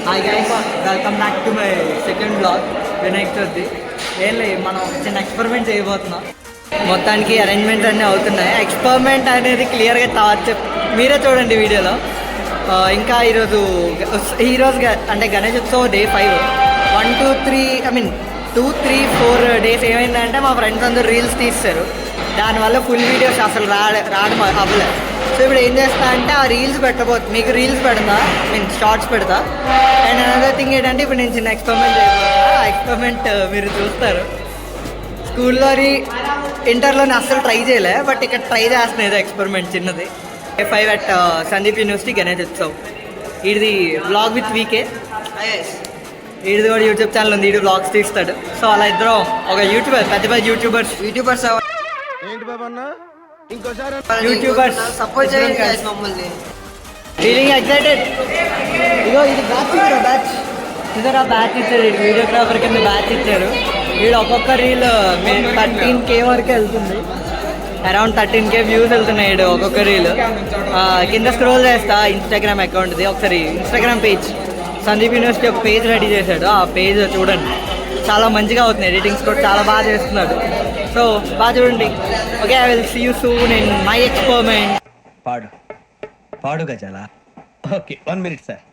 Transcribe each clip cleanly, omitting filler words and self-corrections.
Hi guys, welcome back to my second blog. Vinayaka Chavithi ఏం లేదు, మనం చిన్న ఎక్స్పెరిమెంట్ చేయబోతున్నాం. మొత్తానికి అరేంజ్మెంట్స్ అన్నీ అవుతున్నాయి. ఎక్స్పెరిమెంట్ అనేది క్లియర్గా మీరే చూడండి వీడియోలో. ఇంకా ఈరోజు అంటే గణేష్ ఉత్సవ్ డే 5 1 2 3 2 3 4 డేస్ ఏమైందంటే మా ఫ్రెండ్స్ అందరూ రీల్స్ తీస్తారు. దానివల్ల ఫుల్ వీడియోస్ అసలు రావడం అవ్వలేదు. సో ఇప్పుడు ఏం చేస్తా అంటే ఆ రీల్స్ మీకు రీల్స్ పెడతా, షార్ట్స్ పెడతా. అండ్ అనదర్ థింగ్ ఏంటంటే ఇప్పుడు నేను చిన్న ఎక్స్పెరిమెంట్ చేయబోతున్నా. ఆ ఎక్స్పెరిమెంట్ మీరు చూస్తారు. స్కూల్లోని ఇంటర్లోని అస్సలు ట్రై చేయలే, బట్ ఇక్కడ ట్రై చేస్తున్నాయి ఏదో ఎక్స్పెరిమెంట్ చిన్నది. A5 at Sandeep university Ganesh Utsav. ఇది బ్లాగ్ విత్ వీకే. ఇది కూడా యూట్యూబ్ ఛానల్ ఉంది, ఇది బ్లాగ్స్ తీస్తాడు. సో అలా ఇద్దరం ఒక పెద్ద యూట్యూబర్స్ యూట్యూబర్స్ సపోర్ట్ చేయండి మమ్మల్ని. Feeling excited. ఇగో ఇది బ్యాచ్ ఇద్దరు బ్యాచ్ ఇచ్చారు, వీడియోగ్రాఫర్ కింద బ్యాచ్ ఇచ్చారు. వీడు ఒక్కొక్క రీల్ 13K వరకు వెళ్తుంది. అరౌండ్ 13K వ్యూస్ వెళ్తున్నాయి వీడు ఒక్కొక్క రీల్. కింద స్క్రోల్ చేస్తా ఇన్స్టాగ్రామ్ అకౌంట్ది. ఒకసారి ఇన్స్టాగ్రామ్ పేజ్ సందీప్ యూనివర్సిటీ ఒక పేజ్ రెడీ చేశాడు. ఆ పేజ్ చూడండి, చాలా మంచిగా అవుతుంది. ఎడిటింగ్స్ కూడా చాలా బాగా చేస్తున్నాడు. సో బాగా చూడండి. Okay, I will see you soon in my experiment. పాడు గజాల. Okay, 1 minute sir.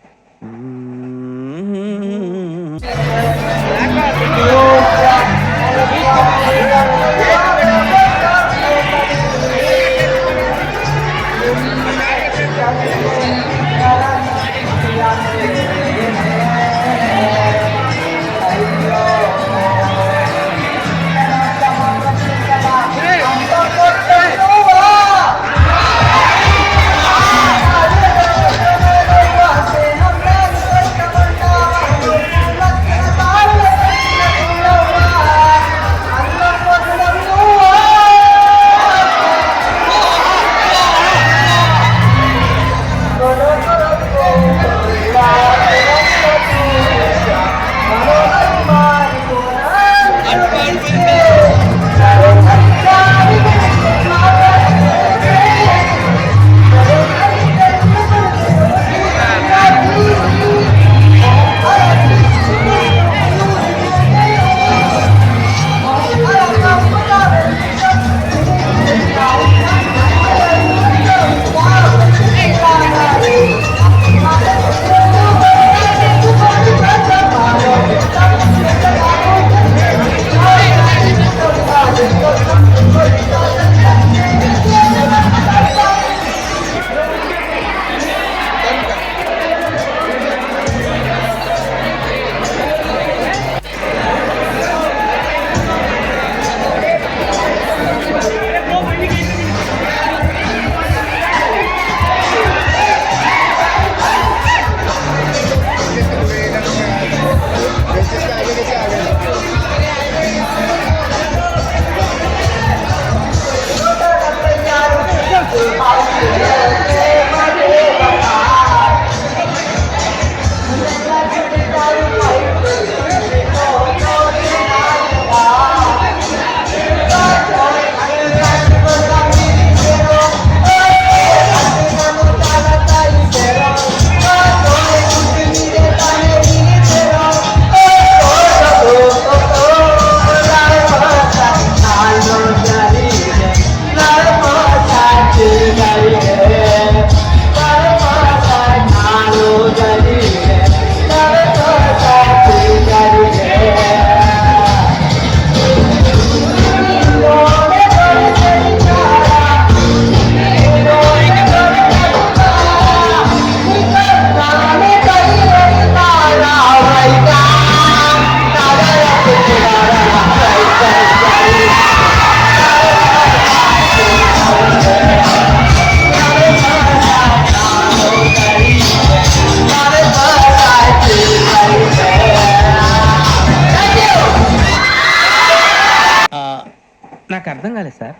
నాకు అర్థం కాలేదు సార్.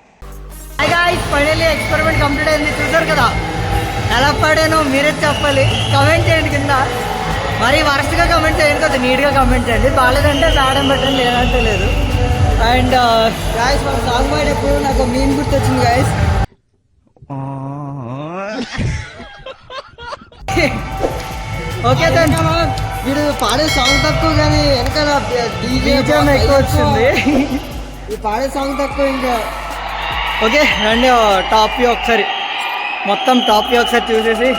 ఫైనల్లీ ఎక్స్పెరిమెంట్ కంప్లీట్ అయింది. చూసారు కదా ఎలా పడానో మీరే చెప్పాలి. కమెంట్ చేయండి కింద. మరి వరస్ట్గా కమెంట్ చేయండి కదా, నీట్గా కమెంట్ చేయండి. బాగాలేదంటే రావడం పెట్టండి, లేదంటే లేదు. అండ్ గాయస్ మన సాంగ్ పాడేటప్పుడు నాకు మీన్ గుర్తొచ్చింది గాయస్. ఓకే దెన్ వీడు పాడే సాంగ్ తక్కువ కానీ వెనకాల బీజం ఎక్కువ వచ్చింది. ఈ పాడే సాంగ్ తక్కువ ఇంకా. ఓకే రండి టాప్ వ్యూ ఒకసారి, మొత్తం టాప్ వ్యూ ఒకసారి చూసేసి